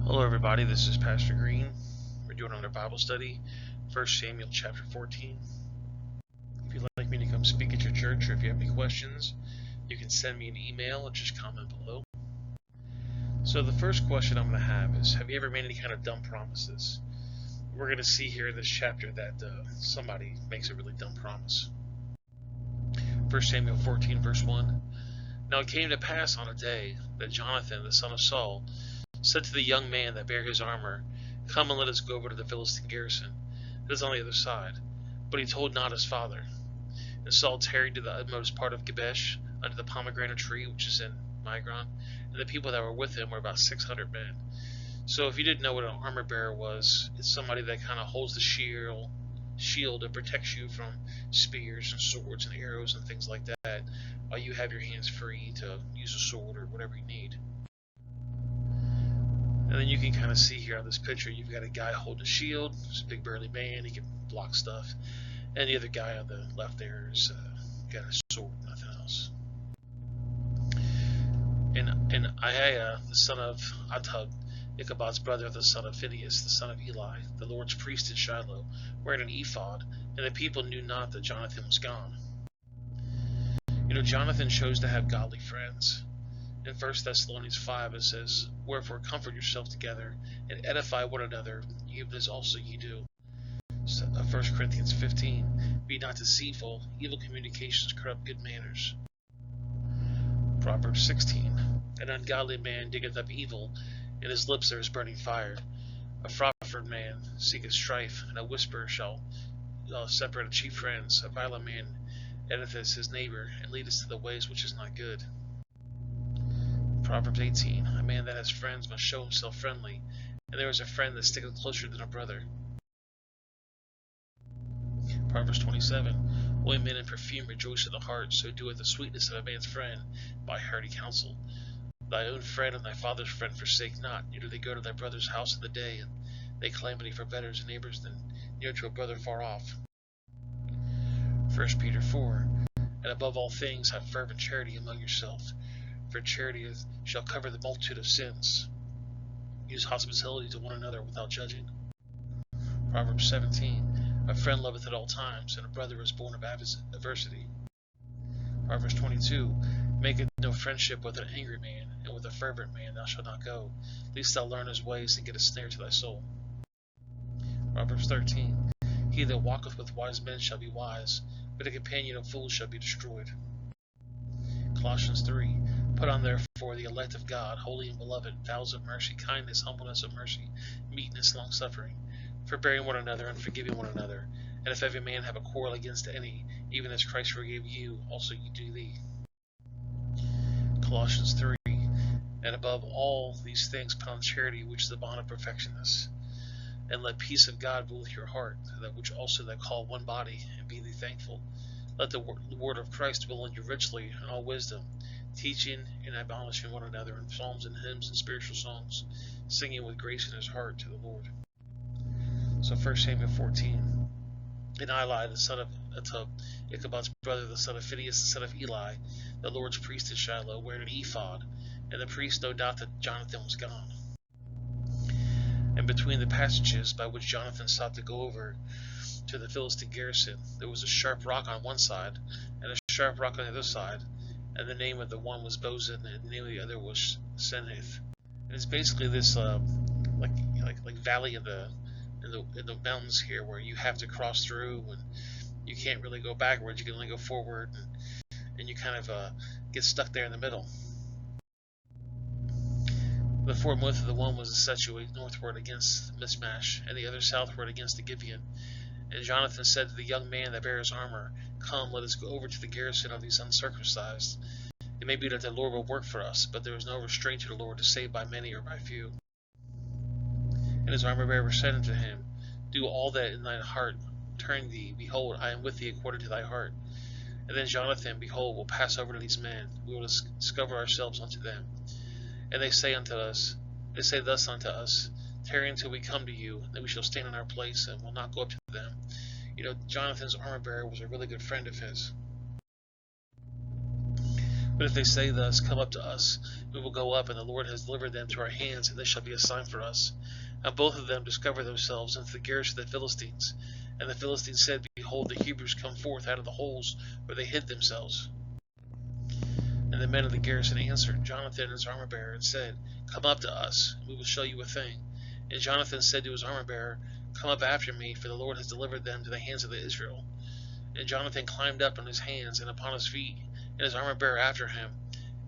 Hello everybody, this is Pastor Green. We're doing another Bible study, 1 Samuel chapter 14. If you'd like me to come speak at your church or if you have any questions, you can send me an email or just comment below. So the first question I'm going to have is, have you ever made any kind of dumb promises? We're going to see here in this chapter that somebody makes a really dumb promise. 1 Samuel 14 verse 1. Now it came to pass on a day that Jonathan the son of Saul said to the young man that bare his armor, Come and let us go over to the Philistine garrison that is on the other side. But he told not his father. And Saul tarried to the utmost part of Gibesh, under the pomegranate tree which is in Migron, and the people that were with him were about 600 men. So if you didn't know what an armor bearer was, it's somebody that kind of holds the shield and protects you from spears and swords and arrows and things like that, while you have your hands free to use a sword or whatever you need. And then you can kind of see here on this picture, you've got a guy holding a shield. He's a big burly man. He can block stuff. And the other guy on the left there is got a sword, nothing else. And Ahiah, the son of Ahitub, Ichabod's brother, the son of Phinehas, the son of Eli, the Lord's priest in Shiloh, wearing an ephod, and the people knew not that Jonathan was gone. You know, Jonathan chose to have godly friends. In 1 Thessalonians 5 it says, Wherefore comfort yourselves together, and edify one another, even as also ye do. 1 Corinthians 15, Be not deceitful, evil communications corrupt good manners. Proverbs 16, An ungodly man diggeth up evil, in his lips there is burning fire. A proffered man seeketh strife, and a whisperer shall separate of chief friends. A violent man edifeth his neighbor, and leadeth to the ways which is not good. Proverbs 18, A man that has friends must show himself friendly, and there is a friend that sticketh closer than a brother. Proverbs 27, Ointment and perfume rejoice in the heart, so doeth the sweetness of a man's friend by hearty counsel. Thy own friend and thy father's friend forsake not, neither they go to thy brother's house in the day, and they calamity for betters and neighbors than near to a brother far off. 1 Peter 4, And above all things have fervent charity among yourselves, for charity shall cover the multitude of sins. Use hospitality to one another without judging. Proverbs 17, A friend loveth at all times, and a brother is born of adversity. Proverbs 22, Make no friendship with an angry man, and with a fervent man thou shalt not go, lest thou learn his ways and get a snare to thy soul. Proverbs 13, He that walketh with wise men shall be wise, but a companion of fools shall be destroyed. Colossians 3, Put on therefore the elect of God, holy and beloved, vows of mercy, kindness, humbleness of mercy, meekness, long-suffering, forbearing one another and forgiving one another. And if every man have a quarrel against any, even as Christ forgave you, also ye do thee. Colossians 3, And above all these things put on charity, which is the bond of perfectionness. And let peace of God rule with your heart, that which also they call one body, and be thee thankful. Let the word of Christ dwell in you richly in all wisdom, teaching and admonishing one another in psalms and hymns and spiritual songs, singing with grace in his heart to the Lord. So 1 Samuel 14, And Eli, the son of Ahitub, Ichabod's brother, the son of Phinehas, the son of Eli, the Lord's priest in Shiloh, wearing an ephod, and the priest no doubt that Jonathan was gone. And between the passages by which Jonathan sought to go over to the Philistine garrison, there was a sharp rock on one side, and a sharp rock on the other side, and the name of the one was Bozan, and the name of the other was Seneth. And it's basically this like valley in the mountains here, where you have to cross through, and you can't really go backwards. You can only go forward, and you kind of get stuck there in the middle. The foremost of the one was situated northward against Michmash, and the other southward against the Gibeon. And Jonathan said to the young man that bare his armor, Come, let us go over to the garrison of these uncircumcised. It may be that the Lord will work for us, but there is no restraint to the Lord to save by many or by few. And his armor bearer said unto him, Do all that in thine heart turn thee. Behold, I am with thee according to thy heart. And then Jonathan, behold, will pass over to these men. We will discover ourselves unto them. And they say thus unto us, Tarry until we come to you, then we shall stand in our place, and will not go up to them. You know, Jonathan's armor bearer was a really good friend of his. But if they say thus, Come up to us, we will go up, and the Lord has delivered them to our hands, and this shall be a sign for us. And both of them discovered themselves into the garrison of the Philistines. And the Philistines said, Behold, the Hebrews come forth out of the holes where they hid themselves. And the men of the garrison answered Jonathan and his armor-bearer, and said, Come up to us, and we will show you a thing. And Jonathan said to his armor-bearer, Come up after me, for the Lord has delivered them to the hands of the Israel. And Jonathan climbed up on his hands and upon his feet, and his armor-bearer after him.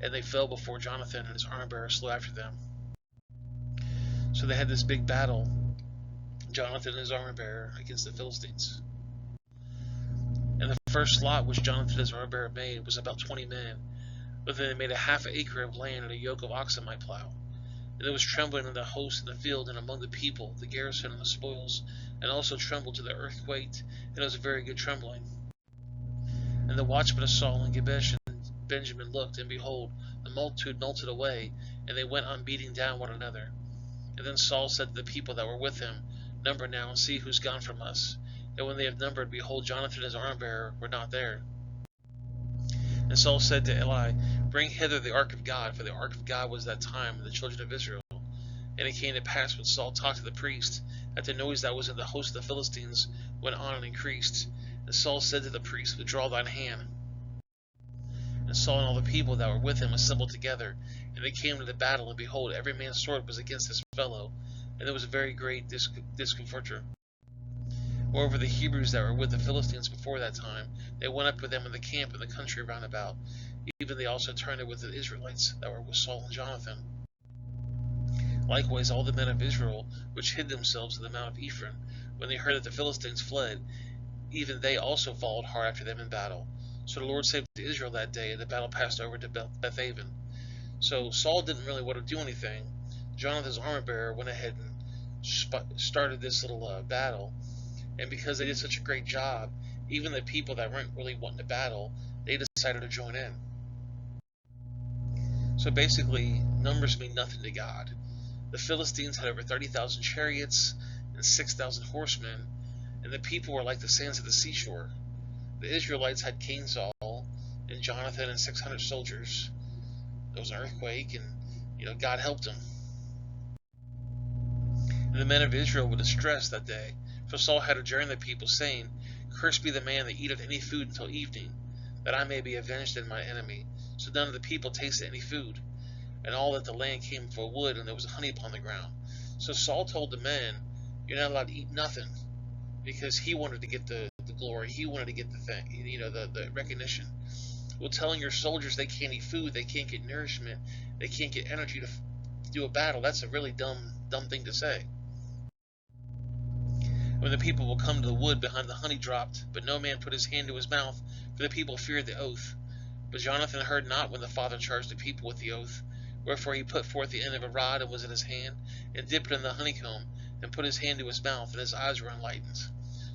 And they fell before Jonathan, and his armor-bearer slew after them. So they had this big battle, Jonathan and his armor-bearer, against the Philistines. And the first lot which Jonathan and his armor-bearer made was about 20 men. But then they made a half acre of land, and a yoke of oxen might plow. And there was trembling in the host in the field, and among the people, the garrison and the spoils, and also trembled to the earth quaked, and it was a very good trembling. And the watchmen of Saul and Gibesh and Benjamin looked, and behold, the multitude melted away, and they went on beating down one another. And then Saul said to the people that were with him, Number now, and see who's gone from us. And when they have numbered, behold, Jonathan and his armor-bearer were not there. And Saul said to Eli, Bring hither the ark of God, for the ark of God was that time in the children of Israel. And it came to pass when Saul talked to the priest, that the noise that was in the host of the Philistines went on and increased. And Saul said to the priest, Withdraw thine hand. And Saul and all the people that were with him assembled together, and they came to the battle, and behold, every man's sword was against his fellow, and there was a very great discomfiture. Moreover, the Hebrews that were with the Philistines before that time, they went up with them in the camp in the country round about. Even they also turned it with the Israelites that were with Saul and Jonathan. Likewise, all the men of Israel, which hid themselves in the mount of Ephraim, when they heard that the Philistines fled, even they also followed hard after them in battle. So the Lord saved Israel that day, and the battle passed over to Bethaven. So Saul didn't really want to do anything. Jonathan's armor-bearer went ahead and started this little battle. And because they did such a great job, even the people that weren't really wanting to battle, they decided to join in. So basically, numbers mean nothing to God. The Philistines had over 30,000 chariots and 6,000 horsemen, and the people were like the sands of the seashore. The Israelites had King Saul and Jonathan and 600 soldiers. There was an earthquake, and God helped them. And the men of Israel were distressed that day. For Saul had adjourned the people, saying, Cursed be the man that eateth any food until evening, that I may be avenged in my enemy. So none of the people tasted any food. And all that the land came for wood, and there was honey upon the ground. So Saul told the men, You're not allowed to eat nothing, because he wanted to get the glory. He wanted to get the thing, the recognition. Well, telling your soldiers they can't eat food, they can't get nourishment, they can't get energy to do a battle, that's a really dumb thing to say. When the people will come to the wood behind the honey dropped, but no man put his hand to his mouth, for the people feared the oath. But Jonathan heard not when the father charged the people with the oath. Wherefore he put forth the end of a rod that was in his hand, and dipped it in the honeycomb, and put his hand to his mouth, and his eyes were enlightened.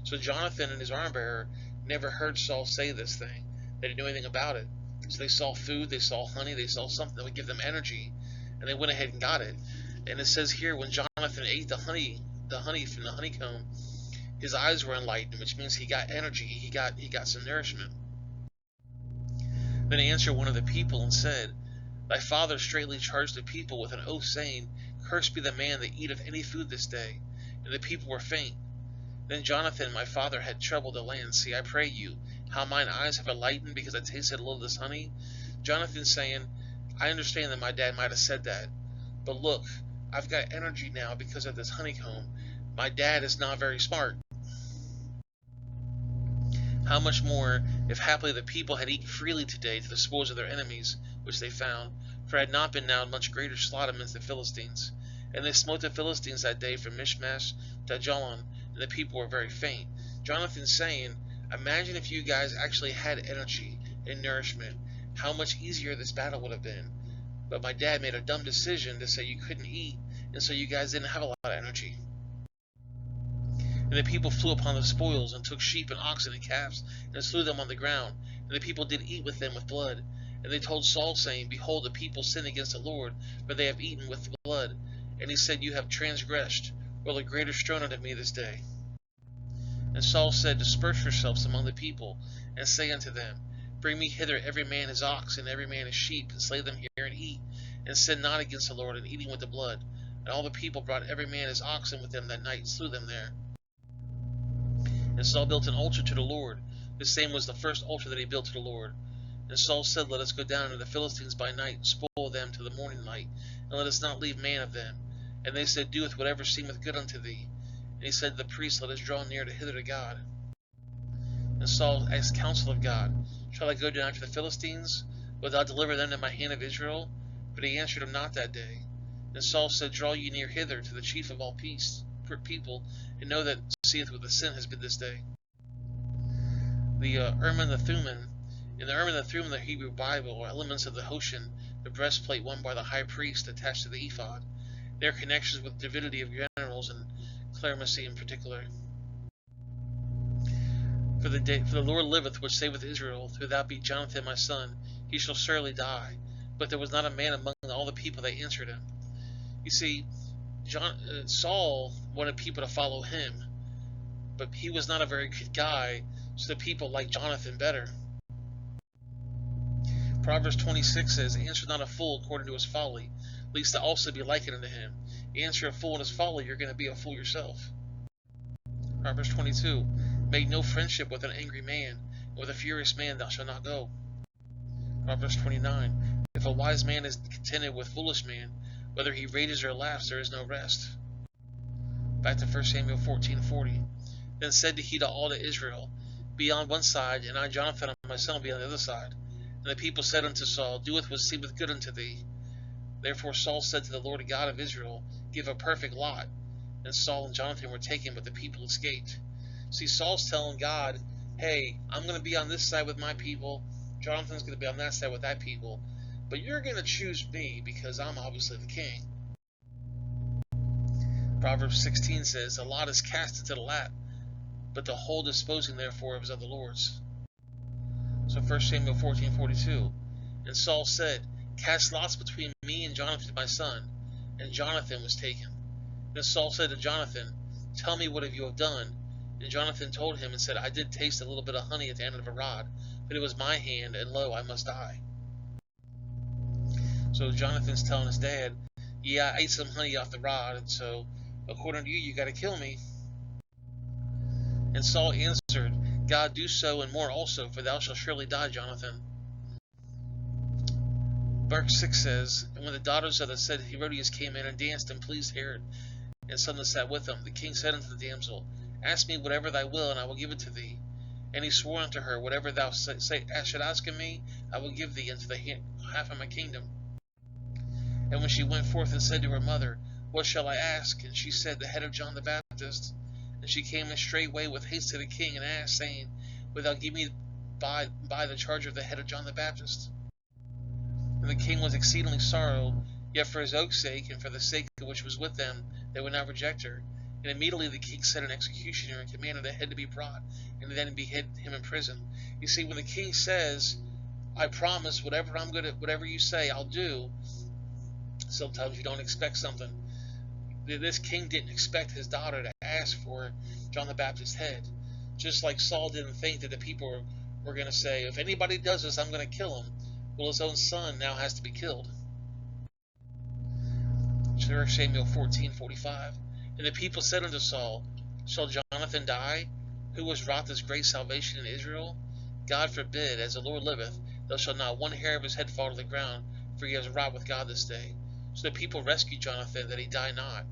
So Jonathan and his armor-bearer never heard Saul say this thing. They didn't know anything about it. So they saw food, they saw honey, they saw something that would give them energy, and they went ahead and got it. And it says here, when Jonathan ate the honey from the honeycomb, his eyes were enlightened, which means he got energy, he got some nourishment. Then answered one of the people and said, Thy father straightly charged the people with an oath, saying, Cursed be the man that eateth any food this day. And the people were faint. Then Jonathan my father had troubled the land. See, I pray you, how mine eyes have enlightened, because I tasted a little of this honey. Jonathan saying, I understand that my dad might have said that, but look, I've got energy now because of this honeycomb. My dad is not very smart. How much more, if happily the people had eaten freely today to the spoils of their enemies, which they found, for it had not been now much greater slaughter amidst the Philistines. And they smote the Philistines that day from Michmash to Ajalon, and the people were very faint. Jonathan saying, Imagine if you guys actually had energy and nourishment, how much easier this battle would have been. But my dad made a dumb decision to say you couldn't eat, and so you guys didn't have a lot of energy. And the people flew upon the spoils, and took sheep and oxen and calves, and slew them on the ground. And the people did eat with them with blood. And they told Saul, saying, Behold, the people sin against the Lord, for they have eaten with blood. And he said, You have transgressed, or the greater stone unto me this day. And Saul said, Disperse yourselves among the people, and say unto them, Bring me hither every man his ox, and every man his sheep, and slay them here, and eat, and sin not against the Lord in eating with the blood. And all the people brought every man his oxen with them that night, and slew them there. And Saul built an altar to the Lord. This same was the first altar that he built to the Lord. And Saul said, Let us go down to the Philistines by night, and spoil them to the morning light, and let us not leave man of them. And they said, Doeth whatever seemeth good unto thee. And he said to the priests, Let us draw near to hither to God. And Saul asked counsel of God, Shall I go down after the Philistines? Wilt thou deliver them to my hand of Israel? But he answered him not that day. And Saul said, Draw ye near hither to the chief of all people, and know that seeth what the sin has been this day. The Urim and the Thummim. In the Urim and the Thummim of the Hebrew Bible are elements of the Hoshin, the breastplate worn by the high priest attached to the ephod. They are connections with divinity of generals and clemency in particular. For the Lord liveth, which saveth Israel, though thou be Jonathan my son, he shall surely die. But there was not a man among all the people that answered him. You see, Saul wanted people to follow him, but he was not a very good guy, so the people liked Jonathan better. Proverbs 26 says, Answer not a fool according to his folly, lest thou also be likened unto him. Answer a fool in his folly, you're going to be a fool yourself. Proverbs 22, Make no friendship with an angry man, and with a furious man thou shalt not go. Proverbs 29, If a wise man is contented with foolish man, whether he rages or laughs, there is no rest. Back to 1 Samuel 14:40. Then said he to all to Israel, Be on one side, and I Jonathan and my son be on the other side. And the people said unto Saul, Doeth what seemeth good unto thee. Therefore Saul said to the Lord God of Israel, Give a perfect lot. And Saul and Jonathan were taken, but the people escaped. See, Saul's telling God, Hey, I'm going to be on this side with my people. Jonathan's going to be on that side with that people. But you're going to choose me because I'm obviously the king. Proverbs 16 says, A lot is cast into the lap, but the whole disposing therefore is of the Lord's. So 1 Samuel 14:42. And Saul said, Cast lots between me and Jonathan my son. And Jonathan was taken. Then Saul said to Jonathan, Tell me what you have done. And Jonathan told him and said, I did taste a little bit of honey at the end of a rod, but it was my hand, and lo, I must die. So Jonathan's telling his dad, Yeah, I ate some honey off the rod, and so according to you, you got to kill me. And Saul answered, God, do so and more also, for thou shalt surely die, Jonathan. Verse 6 says, And when the daughters of the said Herodias came in and danced and pleased Herod, and some that sat with him, the king said unto the damsel, Ask me whatever thou wilt, and I will give it to thee. And he swore unto her, Whatever thou should ask of me, I will give thee unto the half of my kingdom. And when she went forth and said to her mother, What shall I ask? And she said, The head of John the Baptist. And she came in straightway with haste to the king, and asked, saying, Wilt thou give me by the charge of the head of John the Baptist? And the king was exceedingly sorrowed, yet for his oath's sake, and for the sake which was with them, they would not reject her. And immediately the king set an executioner and commanded the head to be brought, and then behead him in prison. You see, when the king says, I promise whatever you say, I'll do, sometimes you don't expect something. This king didn't expect his daughter to ask for John the Baptist's head. Just like Saul didn't think that the people were going to say, If anybody does this, I'm going to kill him. Well, his own son now has to be killed. 1 Samuel 14:45. And the people said unto Saul, Shall Jonathan die, who was wrought this great salvation in Israel? God forbid, as the Lord liveth, there shall not one hair of his head fall to the ground, for he has wrought with God this day. So the people rescued Jonathan, that he die not.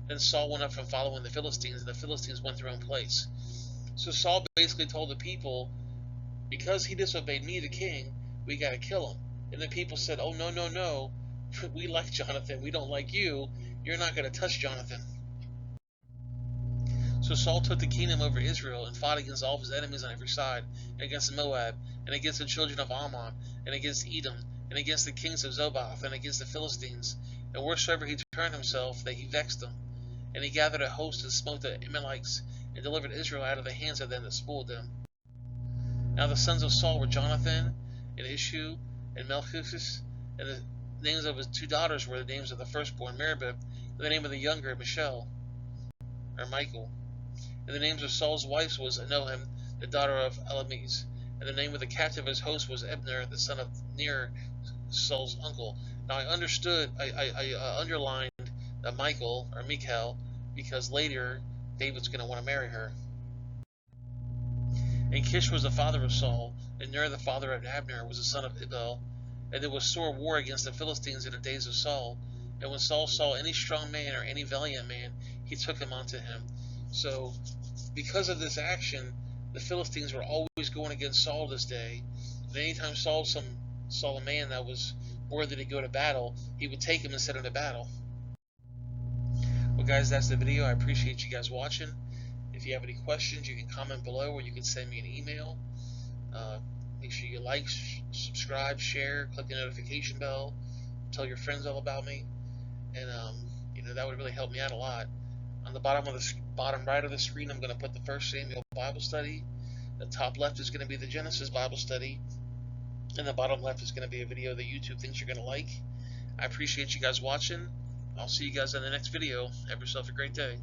Then Saul went up from following the Philistines, and the Philistines went their own place. So Saul basically told the people, because he disobeyed me, the king, we got to kill him. And the people said, Oh, no. We like Jonathan. We don't like you. You're not going to touch Jonathan. So Saul took the kingdom over Israel and fought against all of his enemies on every side, and against Moab, and against the children of Ammon, and against Edom, and against the kings of Zobah, and against the Philistines. And wheresoever he turned himself, that he vexed them. And he gathered a host and smote the Amalekites, and delivered Israel out of the hands of them that spoiled them. Now the sons of Saul were Jonathan, and Ishu, and Melchizedek, and the names of his two daughters were the names of the firstborn, Meribah, and the name of the younger, Michal, or Michael. And the names of Saul's wives was Anohim, the daughter of Elamis, and the name of the captive of his host was Abner, the son of Ner, Saul's uncle. Now I underlined Michael or Michal because later David's going to want to marry her. And Kish was the father of Saul, and Ner the father of Abner was the son of Ibel. And there was sore war against the Philistines in the days of Saul. And when Saul saw any strong man or any valiant man, he took him unto him. So, because of this action, the Philistines were always going against Saul this day. And anytime Saul saw a man that was worthy to go to battle, he would take him and send him to battle. Well, guys, that's the video. I appreciate you guys watching. If you have any questions, you can comment below, or you can send me an email. Make sure you like, subscribe, share, click the notification bell, tell your friends all about me, and that would really help me out a lot. On the bottom right of the screen, I'm going to put the 1 Samuel Bible study. The top left is going to be the Genesis Bible study, and the bottom left is going to be a video that YouTube thinks you're going to like. I appreciate you guys watching. I'll see you guys in the next video. Have yourself a great day.